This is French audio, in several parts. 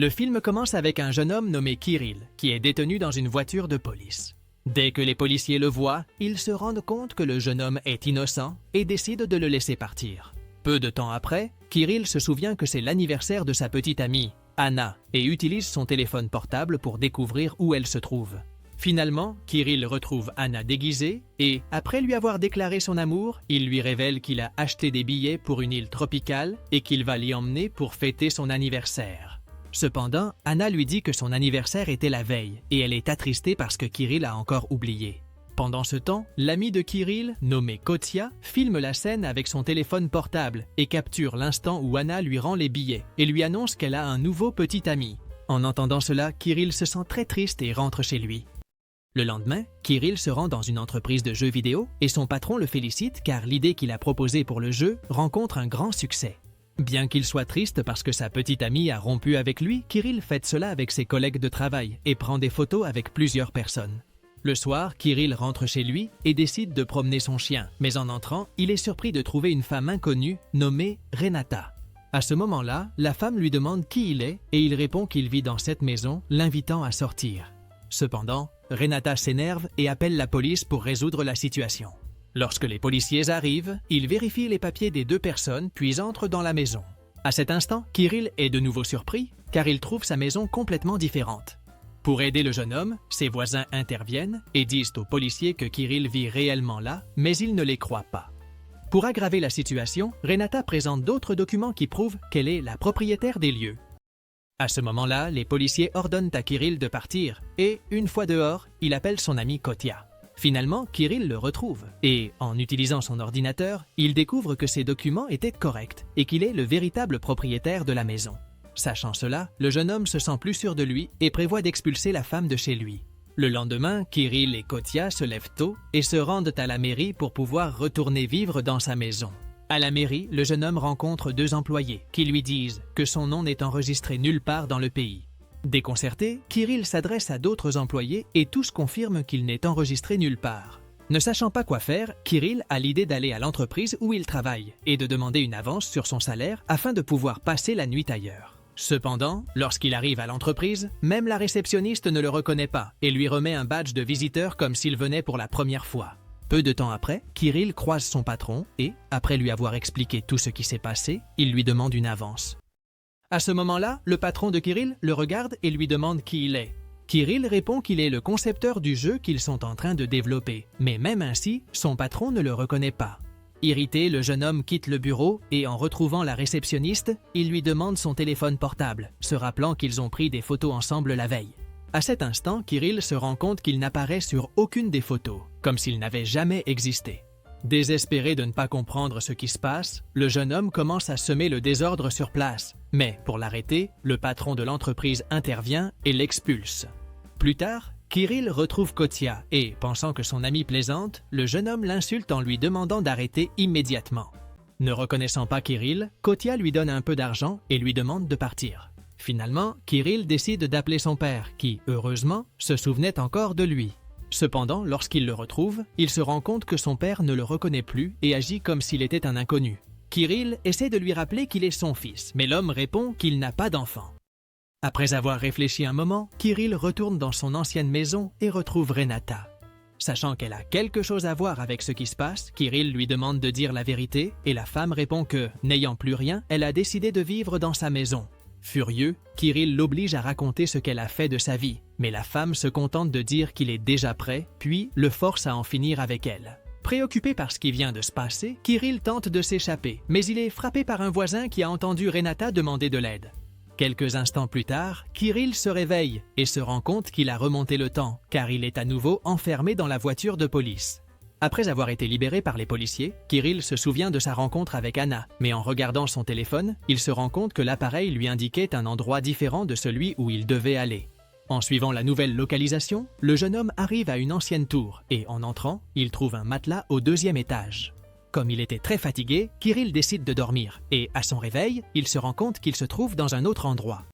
Le film commence avec un jeune homme nommé Kirill, qui est détenu dans une voiture de police. Dès que les policiers le voient, ils se rendent compte que le jeune homme est innocent et décident de le laisser partir. Peu de temps après, Kirill se souvient que c'est l'anniversaire de sa petite amie, Anna, et utilise son téléphone portable pour découvrir où elle se trouve. Finalement, Kirill retrouve Anna déguisée et, après lui avoir déclaré son amour, il lui révèle qu'il a acheté des billets pour une île tropicale et qu'il va l'y emmener pour fêter son anniversaire. Cependant, Anna lui dit que son anniversaire était la veille et elle est attristée parce que Kirill a encore oublié. Pendant ce temps, l'ami de Kirill, nommé Kotia, filme la scène avec son téléphone portable et capture l'instant où Anna lui rend les billets et lui annonce qu'elle a un nouveau petit ami. En entendant cela, Kirill se sent très triste et rentre chez lui. Le lendemain, Kirill se rend dans une entreprise de jeux vidéo et son patron le félicite car l'idée qu'il a proposée pour le jeu rencontre un grand succès. Bien qu'il soit triste parce que sa petite amie a rompu avec lui, Kirill fête cela avec ses collègues de travail et prend des photos avec plusieurs personnes. Le soir, Kirill rentre chez lui et décide de promener son chien, mais en entrant, il est surpris de trouver une femme inconnue nommée Renata. À ce moment-là, la femme lui demande qui il est et il répond qu'il vit dans cette maison, l'invitant à sortir. Cependant, Renata s'énerve et appelle la police pour résoudre la situation. Lorsque les policiers arrivent, ils vérifient les papiers des deux personnes puis entrent dans la maison. À cet instant, Kirill est de nouveau surpris car il trouve sa maison complètement différente. Pour aider le jeune homme, ses voisins interviennent et disent aux policiers que Kirill vit réellement là, mais ils ne les croient pas. Pour aggraver la situation, Renata présente d'autres documents qui prouvent qu'elle est la propriétaire des lieux. À ce moment-là, les policiers ordonnent à Kirill de partir et, une fois dehors, il appelle son ami Kotia. Finalement, Kirill le retrouve et, en utilisant son ordinateur, il découvre que ses documents étaient corrects et qu'il est le véritable propriétaire de la maison. Sachant cela, le jeune homme se sent plus sûr de lui et prévoit d'expulser la femme de chez lui. Le lendemain, Kirill et Kotia se lèvent tôt et se rendent à la mairie pour pouvoir retourner vivre dans sa maison. À la mairie, le jeune homme rencontre deux employés qui lui disent que son nom n'est enregistré nulle part dans le pays. Déconcerté, Kirill s'adresse à d'autres employés et tous confirment qu'il n'est enregistré nulle part. Ne sachant pas quoi faire, Kirill a l'idée d'aller à l'entreprise où il travaille et de demander une avance sur son salaire afin de pouvoir passer la nuit ailleurs. Cependant, lorsqu'il arrive à l'entreprise, même la réceptionniste ne le reconnaît pas et lui remet un badge de visiteur comme s'il venait pour la première fois. Peu de temps après, Kirill croise son patron et, après lui avoir expliqué tout ce qui s'est passé, il lui demande une avance. À ce moment-là, le patron de Kirill le regarde et lui demande qui il est. Kirill répond qu'il est le concepteur du jeu qu'ils sont en train de développer, mais même ainsi, son patron ne le reconnaît pas. Irrité, le jeune homme quitte le bureau et en retrouvant la réceptionniste, il lui demande son téléphone portable, se rappelant qu'ils ont pris des photos ensemble la veille. À cet instant, Kirill se rend compte qu'il n'apparaît sur aucune des photos, comme s'il n'avait jamais existé. Désespéré de ne pas comprendre ce qui se passe, le jeune homme commence à semer le désordre sur place. Mais pour l'arrêter, le patron de l'entreprise intervient et l'expulse. Plus tard, Kirill retrouve Kotia et, pensant que son ami plaisante, le jeune homme l'insulte en lui demandant d'arrêter immédiatement. Ne reconnaissant pas Kirill, Kotia lui donne un peu d'argent et lui demande de partir. Finalement, Kirill décide d'appeler son père, qui, heureusement, se souvenait encore de lui. Cependant, lorsqu'il le retrouve, il se rend compte que son père ne le reconnaît plus et agit comme s'il était un inconnu. Kirill essaie de lui rappeler qu'il est son fils, mais l'homme répond qu'il n'a pas d'enfant. Après avoir réfléchi un moment, Kirill retourne dans son ancienne maison et retrouve Renata. Sachant qu'elle a quelque chose à voir avec ce qui se passe, Kirill lui demande de dire la vérité et la femme répond que, n'ayant plus rien, elle a décidé de vivre dans sa maison. Furieux, Kirill l'oblige à raconter ce qu'elle a fait de sa vie, mais la femme se contente de dire qu'il est déjà prêt, puis le force à en finir avec elle. Préoccupé par ce qui vient de se passer, Kirill tente de s'échapper, mais il est frappé par un voisin qui a entendu Renata demander de l'aide. Quelques instants plus tard, Kirill se réveille et se rend compte qu'il a remonté le temps, car il est à nouveau enfermé dans la voiture de police. Après avoir été libéré par les policiers, Kirill se souvient de sa rencontre avec Anna, mais en regardant son téléphone, il se rend compte que l'appareil lui indiquait un endroit différent de celui où il devait aller. En suivant la nouvelle localisation, le jeune homme arrive à une ancienne tour et, en entrant, il trouve un matelas au 2e étage. Comme il était très fatigué, Kirill décide de dormir et, à son réveil, il se rend compte qu'il se trouve dans un autre endroit.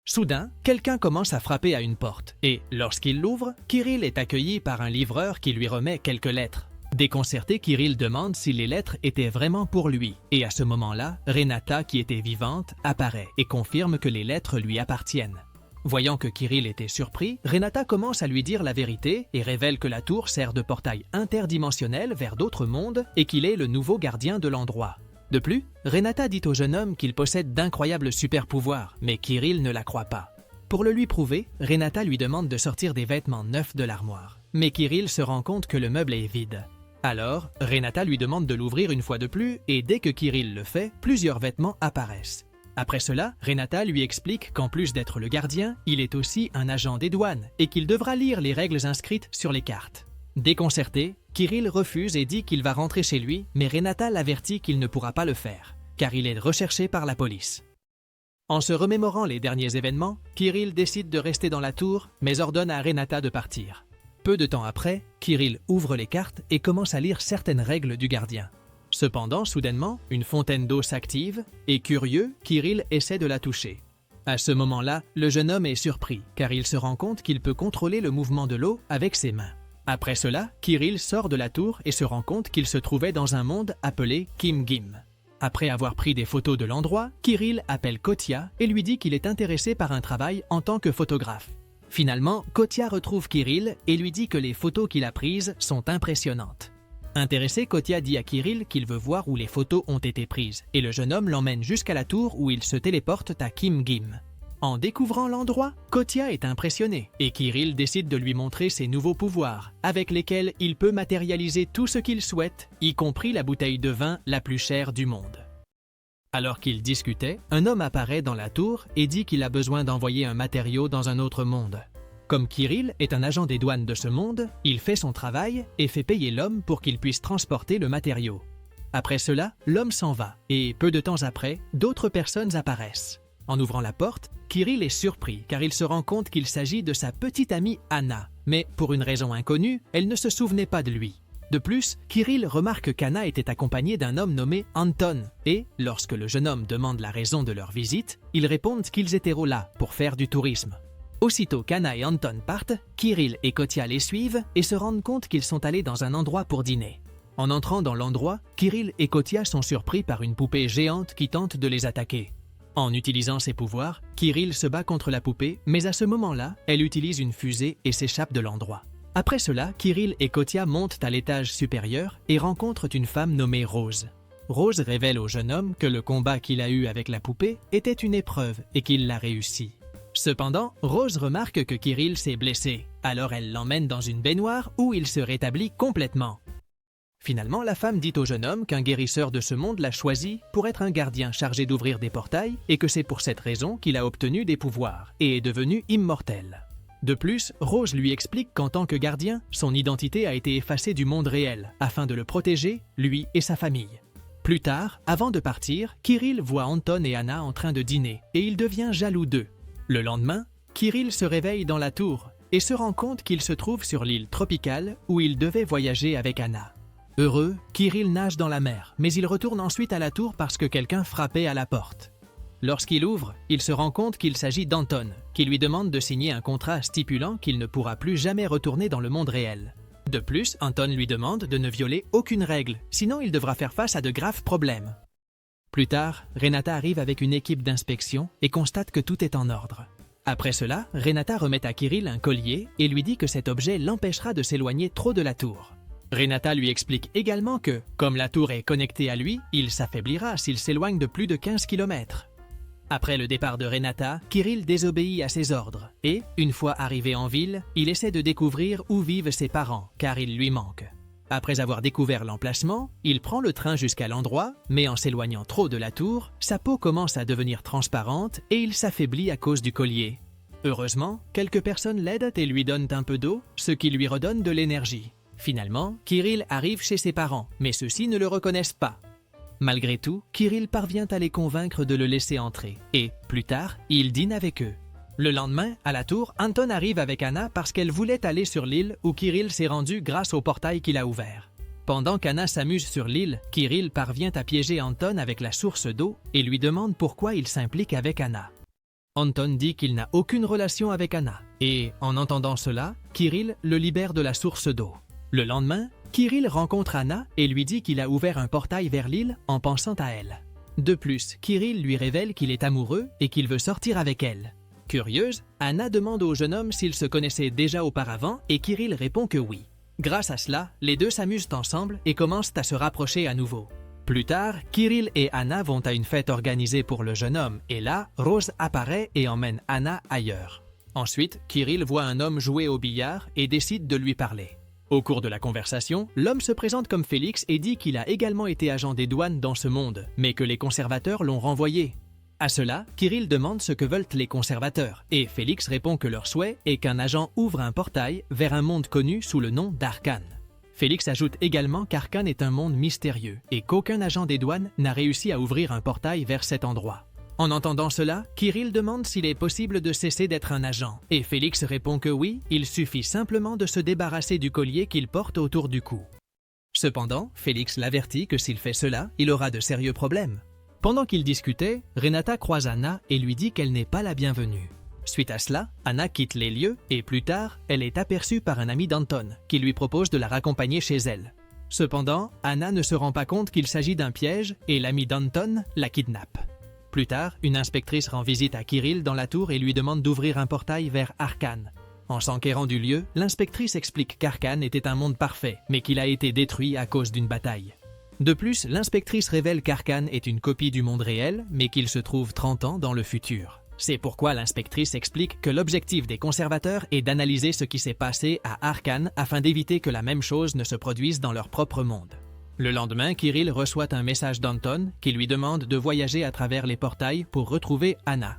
Soudain, quelqu'un commence à frapper à une porte et, lorsqu'il l'ouvre, Kirill est accueilli par un livreur qui lui remet quelques lettres. Déconcerté, Kirill demande si les lettres étaient vraiment pour lui, et à ce moment-là, Renata, qui était vivante, apparaît et confirme que les lettres lui appartiennent. Voyant que Kirill était surpris, Renata commence à lui dire la vérité et révèle que la tour sert de portail interdimensionnel vers d'autres mondes et qu'il est le nouveau gardien de l'endroit. De plus, Renata dit au jeune homme qu'il possède d'incroyables super-pouvoirs, mais Kirill ne la croit pas. Pour le lui prouver, Renata lui demande de sortir des vêtements neufs de l'armoire, mais Kirill se rend compte que le meuble est vide. Alors, Renata lui demande de l'ouvrir une fois de plus et dès que Kirill le fait, plusieurs vêtements apparaissent. Après cela, Renata lui explique qu'en plus d'être le gardien, il est aussi un agent des douanes et qu'il devra lire les règles inscrites sur les cartes. Déconcerté, Kirill refuse et dit qu'il va rentrer chez lui, mais Renata l'avertit qu'il ne pourra pas le faire, car il est recherché par la police. En se remémorant les derniers événements, Kirill décide de rester dans la tour, mais ordonne à Renata de partir. Peu de temps après, Kirill ouvre les cartes et commence à lire certaines règles du gardien. Cependant, soudainement, une fontaine d'eau s'active et, curieux, Kirill essaie de la toucher. À ce moment-là, le jeune homme est surpris, car il se rend compte qu'il peut contrôler le mouvement de l'eau avec ses mains. Après cela, Kirill sort de la tour et se rend compte qu'il se trouvait dans un monde appelé Kim Gim. Après avoir pris des photos de l'endroit, Kirill appelle Kotia et lui dit qu'il est intéressé par un travail en tant que photographe. Finalement, Kotia retrouve Kirill et lui dit que les photos qu'il a prises sont impressionnantes. Intéressé, Kotia dit à Kirill qu'il veut voir où les photos ont été prises et le jeune homme l'emmène jusqu'à la tour où ils se téléportent à Kim Gim. En découvrant l'endroit, Kotia est impressionné et Kirill décide de lui montrer ses nouveaux pouvoirs avec lesquels il peut matérialiser tout ce qu'il souhaite, y compris la bouteille de vin la plus chère du monde. Alors qu'ils discutaient, un homme apparaît dans la tour et dit qu'il a besoin d'envoyer un matériau dans un autre monde. Comme Kirill est un agent des douanes de ce monde, il fait son travail et fait payer l'homme pour qu'il puisse transporter le matériau. Après cela, l'homme s'en va et peu de temps après, d'autres personnes apparaissent. En ouvrant la porte, Kirill est surpris car il se rend compte qu'il s'agit de sa petite amie Anna, mais pour une raison inconnue, elle ne se souvenait pas de lui. De plus, Kirill remarque qu'Anna était accompagnée d'un homme nommé Anton et, lorsque le jeune homme demande la raison de leur visite, ils répondent qu'ils étaient là pour faire du tourisme. Aussitôt qu'Anna et Anton partent, Kirill et Kotia les suivent et se rendent compte qu'ils sont allés dans un endroit pour dîner. En entrant dans l'endroit, Kirill et Kotia sont surpris par une poupée géante qui tente de les attaquer. En utilisant ses pouvoirs, Kirill se bat contre la poupée, mais à ce moment-là, elle utilise une fusée et s'échappe de l'endroit. Après cela, Kirill et Kotia montent à l'étage supérieur et rencontrent une femme nommée Rose. Rose révèle au jeune homme que le combat qu'il a eu avec la poupée était une épreuve et qu'il l'a réussi. Cependant, Rose remarque que Kirill s'est blessé, alors elle l'emmène dans une baignoire où il se rétablit complètement. Finalement, la femme dit au jeune homme qu'un guérisseur de ce monde l'a choisi pour être un gardien chargé d'ouvrir des portails et que c'est pour cette raison qu'il a obtenu des pouvoirs et est devenu immortel. De plus, Rose lui explique qu'en tant que gardien, son identité a été effacée du monde réel afin de le protéger, lui et sa famille. Plus tard, avant de partir, Kirill voit Anton et Anna en train de dîner et il devient jaloux d'eux. Le lendemain, Kirill se réveille dans la tour et se rend compte qu'il se trouve sur l'île tropicale où il devait voyager avec Anna. Heureux, Kirill nage dans la mer, mais il retourne ensuite à la tour parce que quelqu'un frappait à la porte. Lorsqu'il ouvre, il se rend compte qu'il s'agit d'Anton, qui lui demande de signer un contrat stipulant qu'il ne pourra plus jamais retourner dans le monde réel. De plus, Anton lui demande de ne violer aucune règle, sinon il devra faire face à de graves problèmes. Plus tard, Renata arrive avec une équipe d'inspection et constate que tout est en ordre. Après cela, Renata remet à Kirill un collier et lui dit que cet objet l'empêchera de s'éloigner trop de la tour. Renata lui explique également que, comme la tour est connectée à lui, il s'affaiblira s'il s'éloigne de plus de 15 km. Après le départ de Renata, Kirill désobéit à ses ordres et, une fois arrivé en ville, il essaie de découvrir où vivent ses parents, car il lui manque. Après avoir découvert l'emplacement, il prend le train jusqu'à l'endroit, mais en s'éloignant trop de la tour, sa peau commence à devenir transparente et il s'affaiblit à cause du collier. Heureusement, quelques personnes l'aident et lui donnent un peu d'eau, ce qui lui redonne de l'énergie. Finalement, Kirill arrive chez ses parents, mais ceux-ci ne le reconnaissent pas. Malgré tout, Kirill parvient à les convaincre de le laisser entrer, et, plus tard, il dîne avec eux. Le lendemain, à la tour, Anton arrive avec Anna parce qu'elle voulait aller sur l'île où Kirill s'est rendu grâce au portail qu'il a ouvert. Pendant qu'Anna s'amuse sur l'île, Kirill parvient à piéger Anton avec la source d'eau et lui demande pourquoi il s'implique avec Anna. Anton dit qu'il n'a aucune relation avec Anna, et, en entendant cela, Kirill le libère de la source d'eau. Le lendemain, Kirill rencontre Anna et lui dit qu'il a ouvert un portail vers l'île en pensant à elle. De plus, Kirill lui révèle qu'il est amoureux et qu'il veut sortir avec elle. Curieuse, Anna demande au jeune homme s'ils se connaissaient déjà auparavant et Kirill répond que oui. Grâce à cela, les deux s'amusent ensemble et commencent à se rapprocher à nouveau. Plus tard, Kirill et Anna vont à une fête organisée pour le jeune homme et là, Rose apparaît et emmène Anna ailleurs. Ensuite, Kirill voit un homme jouer au billard et décide de lui parler. Au cours de la conversation, l'homme se présente comme Félix et dit qu'il a également été agent des douanes dans ce monde, mais que les conservateurs l'ont renvoyé. À cela, Kirill demande ce que veulent les conservateurs, et Félix répond que leur souhait est qu'un agent ouvre un portail vers un monde connu sous le nom d'Arcane. Félix ajoute également qu'Arcane est un monde mystérieux et qu'aucun agent des douanes n'a réussi à ouvrir un portail vers cet endroit. En entendant cela, Kirill demande s'il est possible de cesser d'être un agent, et Félix répond que oui, il suffit simplement de se débarrasser du collier qu'il porte autour du cou. Cependant, Félix l'avertit que s'il fait cela, il aura de sérieux problèmes. Pendant qu'ils discutaient, Renata croise Anna et lui dit qu'elle n'est pas la bienvenue. Suite à cela, Anna quitte les lieux et plus tard, elle est aperçue par un ami d'Anton qui lui propose de la raccompagner chez elle. Cependant, Anna ne se rend pas compte qu'il s'agit d'un piège et l'ami d'Anton la kidnappe. Plus tard, une inspectrice rend visite à Kirill dans la tour et lui demande d'ouvrir un portail vers Arcane. En s'enquérant du lieu, l'inspectrice explique qu'Arcane était un monde parfait, mais qu'il a été détruit à cause d'une bataille. De plus, l'inspectrice révèle qu'Arcane est une copie du monde réel, mais qu'il se trouve 30 ans dans le futur. C'est pourquoi l'inspectrice explique que l'objectif des conservateurs est d'analyser ce qui s'est passé à Arcane afin d'éviter que la même chose ne se produise dans leur propre monde. Le lendemain, Kirill reçoit un message d'Anton qui lui demande de voyager à travers les portails pour retrouver Anna.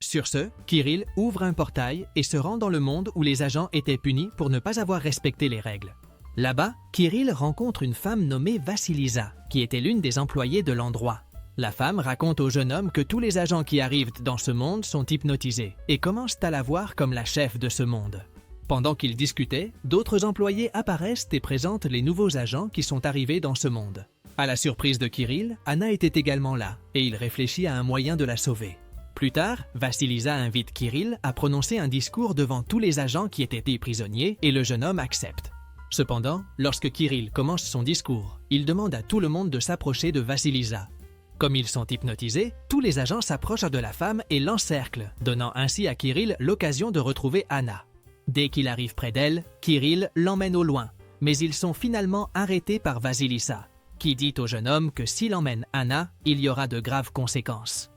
Sur ce, Kirill ouvre un portail et se rend dans le monde où les agents étaient punis pour ne pas avoir respecté les règles. Là-bas, Kirill rencontre une femme nommée Vassilisa, qui était l'une des employées de l'endroit. La femme raconte au jeune homme que tous les agents qui arrivent dans ce monde sont hypnotisés et commencent à la voir comme la chef de ce monde. Pendant qu'ils discutaient, d'autres employés apparaissent et présentent les nouveaux agents qui sont arrivés dans ce monde. À la surprise de Kirill, Anna était également là et il réfléchit à un moyen de la sauver. Plus tard, Vassilisa invite Kirill à prononcer un discours devant tous les agents qui étaient prisonniers et le jeune homme accepte. Cependant, lorsque Kirill commence son discours, il demande à tout le monde de s'approcher de Vassilisa. Comme ils sont hypnotisés, tous les agents s'approchent de la femme et l'encerclent, donnant ainsi à Kirill l'occasion de retrouver Anna. Dès qu'il arrive près d'elle, Kirill l'emmène au loin, mais ils sont finalement arrêtés par Vassilisa, qui dit au jeune homme que s'il emmène Anna, il y aura de graves conséquences.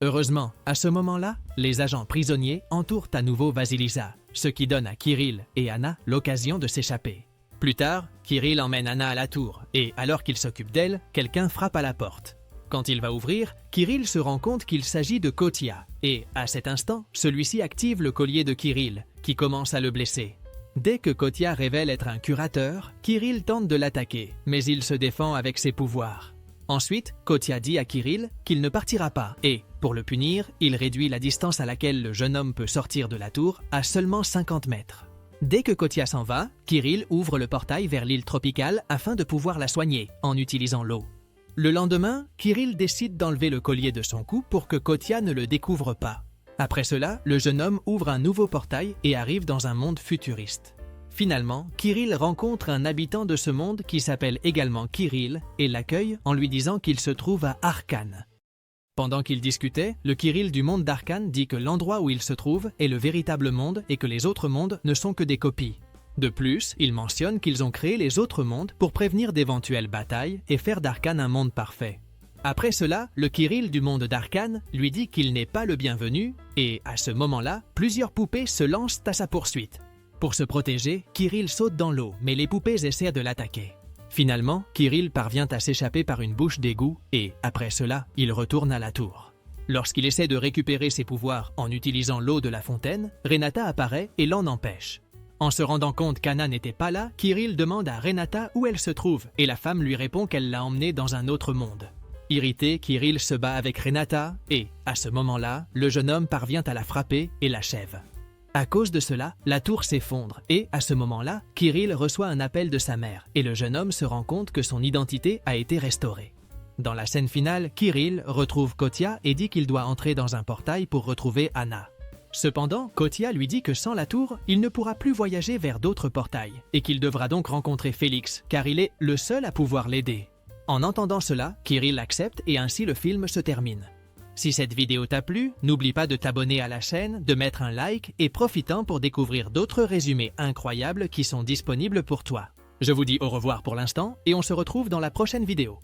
Heureusement, à ce moment-là, les agents prisonniers entourent à nouveau Vassilisa, ce qui donne à Kirill et Anna l'occasion de s'échapper. Plus tard, Kirill emmène Anna à la tour et, alors qu'il s'occupe d'elle, quelqu'un frappe à la porte. Quand il va ouvrir, Kirill se rend compte qu'il s'agit de Kotia et, à cet instant, celui-ci active le collier de Kirill, qui commence à le blesser. Dès que Kotia révèle être un curateur, Kirill tente de l'attaquer, mais il se défend avec ses pouvoirs. Ensuite, Kotia dit à Kirill qu'il ne partira pas et, pour le punir, il réduit la distance à laquelle le jeune homme peut sortir de la tour à seulement 50 mètres. Dès que Kotia s'en va, Kirill ouvre le portail vers l'île tropicale afin de pouvoir la soigner en utilisant l'eau. Le lendemain, Kirill décide d'enlever le collier de son cou pour que Kotia ne le découvre pas. Après cela, le jeune homme ouvre un nouveau portail et arrive dans un monde futuriste. Finalement, Kirill rencontre un habitant de ce monde qui s'appelle également Kirill et l'accueille en lui disant qu'il se trouve à Arcane. Pendant qu'ils discutaient, le Kirill du monde d'Arcane dit que l'endroit où il se trouve est le véritable monde et que les autres mondes ne sont que des copies. De plus, il mentionne qu'ils ont créé les autres mondes pour prévenir d'éventuelles batailles et faire d'Arcane un monde parfait. Après cela, le Kirill du monde d'Arcane lui dit qu'il n'est pas le bienvenu et, à ce moment-là, plusieurs poupées se lancent à sa poursuite. Pour se protéger, Kirill saute dans l'eau, mais les poupées essaient de l'attaquer. Finalement, Kirill parvient à s'échapper par une bouche d'égout et, après cela, il retourne à la tour. Lorsqu'il essaie de récupérer ses pouvoirs en utilisant l'eau de la fontaine, Renata apparaît et l'en empêche. En se rendant compte qu'Anna n'était pas là, Kirill demande à Renata où elle se trouve et la femme lui répond qu'elle l'a emmenée dans un autre monde. Irrité, Kirill se bat avec Renata et, à ce moment-là, le jeune homme parvient à la frapper et l'achève. À cause de cela, la tour s'effondre et, à ce moment-là, Kirill reçoit un appel de sa mère et le jeune homme se rend compte que son identité a été restaurée. Dans la scène finale, Kirill retrouve Kotia et dit qu'il doit entrer dans un portail pour retrouver Anna. Cependant, Kotia lui dit que sans la tour, il ne pourra plus voyager vers d'autres portails et qu'il devra donc rencontrer Félix car il est le seul à pouvoir l'aider. En entendant cela, Kirill accepte et ainsi le film se termine. Si cette vidéo t'a plu, n'oublie pas de t'abonner à la chaîne, de mettre un like et profitant pour découvrir d'autres résumés incroyables qui sont disponibles pour toi. Je vous dis au revoir pour l'instant et on se retrouve dans la prochaine vidéo.